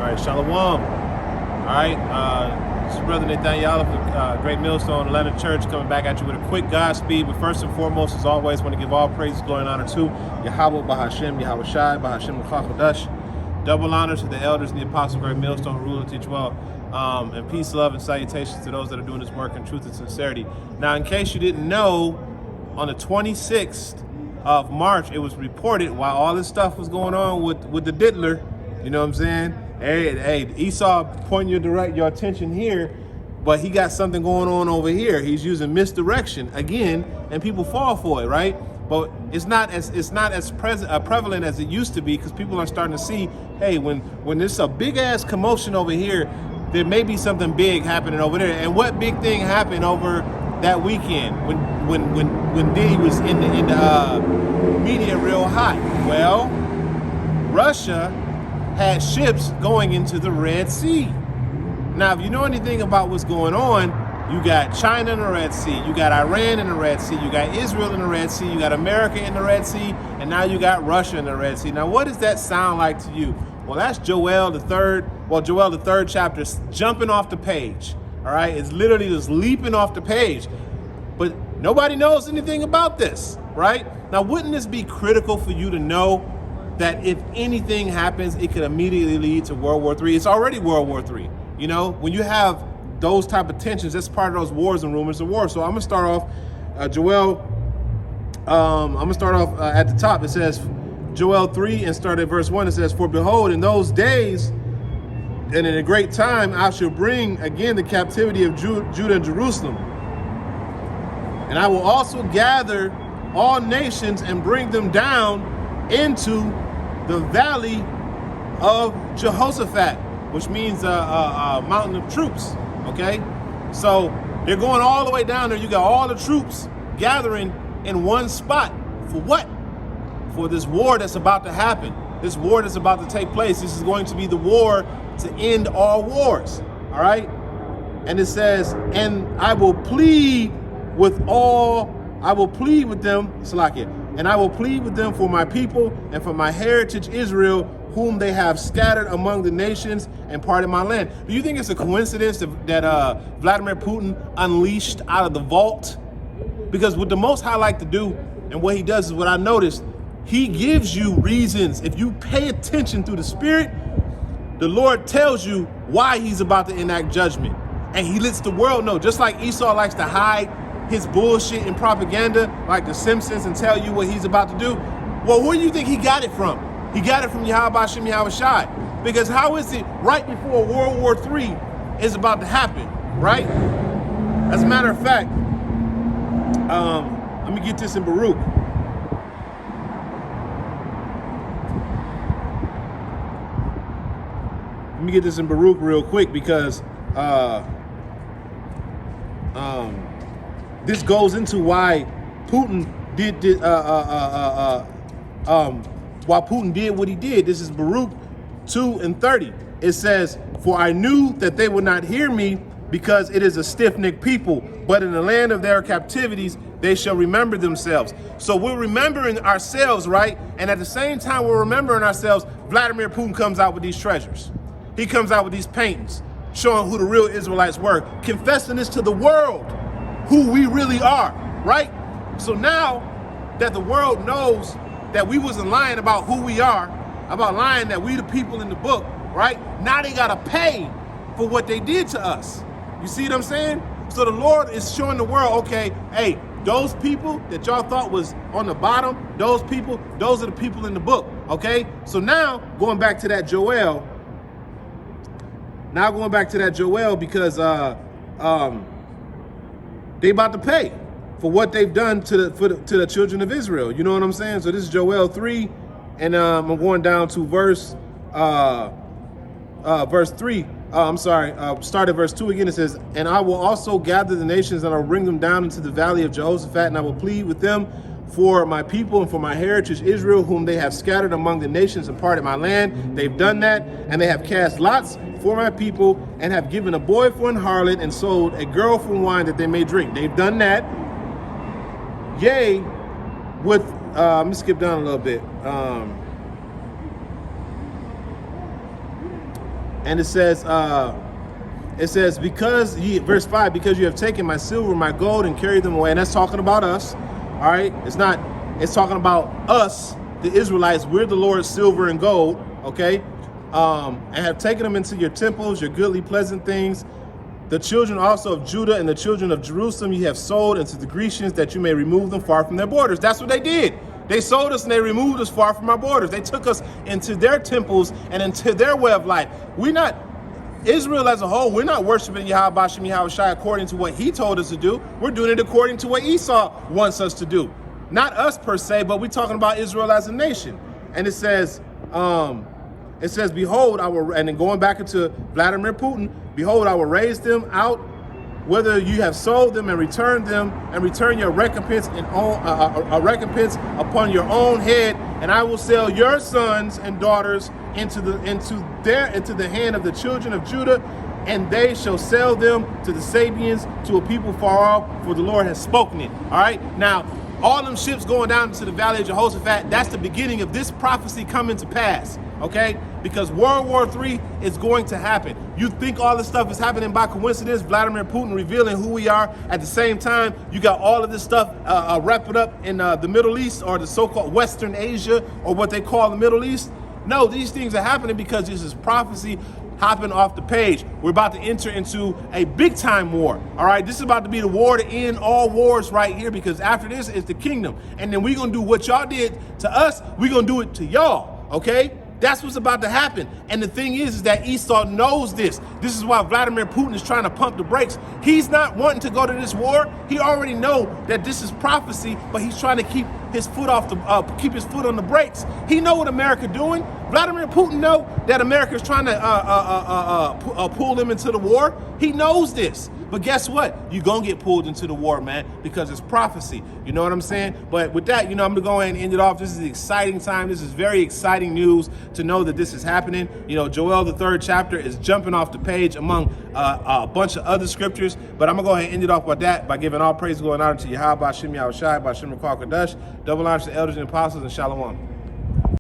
right, Shalom. All right, this is Brother Nathaniel of the Great Millstone Atlanta Church coming back at you with a quick Godspeed. But first and foremost, as always, want to give all praise, glory, and honor to Yahweh, Bahashem, Yahweh Shai, Bahashem, L'Chakodash. Double honor to the elders and the apostles of Great Millstone who rule and teach well. And peace, love, and salutations to those that are doing this work in truth and sincerity. Now, in case you didn't know, on the 26th of March, it was reported while all this stuff was going on with the diddler, you know what I'm saying? Hey, Esau pointing your attention here, but he got something going on over here. He's using misdirection again, and people fall for it, right? But it's not as prevalent as it used to be, because people are starting to see, hey, when there's a big ass commotion over here, there may be something big happening over there. And what big thing happened over that weekend when Diddy was in the media real hot? Well, Russia had ships going into the Red Sea. Now, if you know anything about what's going on, you got China in the Red Sea, you got Iran in the Red Sea, you got Israel in the Red Sea, you got America in the Red Sea, and now you got Russia in the Red Sea. Now, what does that sound like to you? Well, that's Joel the third chapter jumping off the page. All right, it's literally just leaping off the page. But nobody knows anything about this, right? Now, wouldn't this be critical for you to know that if anything happens, it could immediately lead to World War III? It's already World War III. You know, when you have those type of tensions, that's part of those wars and rumors of war. So I'm gonna start off, at the top. It says Joel 3 and start at verse 1. It says, "For behold, in those days and in a great time, I shall bring again the captivity of Judah and Jerusalem. And I will also gather all nations and bring them down into the valley of Jehoshaphat," which means a mountain of troops. Okay, so they're going all the way down there. You got all the troops gathering in one spot. For what? For this war that's about to happen. This war that's about to take place. This is going to be the war to end all wars. All right. And it says, "And I will plead with them, Salakia, and I will plead with them for my people and for my heritage Israel, whom they have scattered among the nations and parted my land." Do you think it's a coincidence that Vladimir Putin unleashed out of the vault? Because what the Most High like to do, and what he does is what I noticed, he gives you reasons. If you pay attention through the Spirit, the Lord tells you why he's about to enact judgment. And he lets the world know, just like Esau likes to hide his bullshit and propaganda, like the Simpsons, and tell you what he's about to do. Well, where do you think he got it from? He got it from Yahweh Hashem, Yahweh Shai. Because how is it right before World War III is about to happen, right? As a matter of fact, let me get this in Baruch. Let me get this in Baruch real quick, because this goes into why Putin why Putin did what he did. This is Baruch 2 and 30. It says, "For I knew that they would not hear me, because it is a stiff-necked people, but in the land of their captivities they shall remember themselves." So we're remembering ourselves, right? And at the same time we're remembering ourselves, Vladimir Putin comes out with these treasures. He comes out with these paintings, showing who the real Israelites were, confessing this to the world, who we really are, right? So now that the world knows that we wasn't lying about who we are, about lying that we the people in the book, right? Now they gotta pay for what they did to us. You see what I'm saying? So the Lord is showing the world, okay, hey, those people that y'all thought was on the bottom, those people, those are the people in the book, okay? So now, going back to that Joel, because they about to pay for what they've done to the children of Israel. You know what I'm saying? So this is Joel 3, and I'm going down to verse 3. Start at verse 2 again. It says, "And I will also gather the nations, and I will bring them down into the valley of Jehoshaphat, and I will plead with them for my people and for my heritage Israel, whom they have scattered among the nations and parted my land." They've done that, and they have cast lots for my people, and have given a boy for an harlot, and sold a girl for wine that they may drink. They've done that. Yea, with let me skip down a little bit. And it says, because ye, verse 5, because you have taken my silver, my gold, and carried them away. And that's talking about us. All right. It's talking about us, the Israelites. We're the Lord's silver and gold. Okay. And have taken them into your temples, your goodly, pleasant things. The children also of Judah and the children of Jerusalem you have sold unto the Grecians, that you may remove them far from their borders. That's what they did. They sold us and they removed us far from our borders. They took us into their temples and into their way of life. Israel as a whole, we're not worshiping Yahweh Bashem Yahweh Shai according to what he told us to do. We're doing it according to what Esau wants us to do. Not us per se, but we're talking about Israel as a nation. And it says, behold, and then going back into Vladimir Putin, behold, I will raise them out, whether you have sold them and returned them, and return your recompense a recompense upon your own head, and I will sell your sons and daughters into the hand of the children of Judah, and they shall sell them to the Sabians, to a people far off, for the Lord has spoken it. All right, now all them ships going down into the valley of Jehoshaphat, that's the beginning of this prophecy coming to pass. Okay, because World War III is going to happen. You think all this stuff is happening by coincidence? Vladimir Putin revealing who we are. At the same time, you got all of this stuff wrapped up in the Middle East, or the so-called Western Asia, or what they call the Middle East. No, these things are happening because this is prophecy hopping off the page. We're about to enter into a big time war. All right, this is about to be the war to end all wars right here, because after this is the kingdom. And then we're going to do what y'all did to us. We're going to do it to y'all. Okay? That's what's about to happen. And the thing is that Esau knows this. This is why Vladimir Putin is trying to pump the brakes. He's not wanting to go to this war. He already know that this is prophecy, but he's trying to keep his foot keep his foot on the brakes. He know what America doing. Vladimir Putin know that America is trying to pull him into the war. He knows this. But guess what? You're going to get pulled into the war, man, because it's prophecy. You know what I'm saying? But with that, I'm going to go ahead and end it off. This is an exciting time. This is very exciting news to know that this is happening. Joel, the 3rd chapter, is jumping off the page among a bunch of other scriptures. But I'm going to go ahead and end it off with that by giving all praise, glory, and honor to Yahweh, Bashem Yahweh Shai, Bashem Kadesh, double honor to the elders and apostles, and Shalom.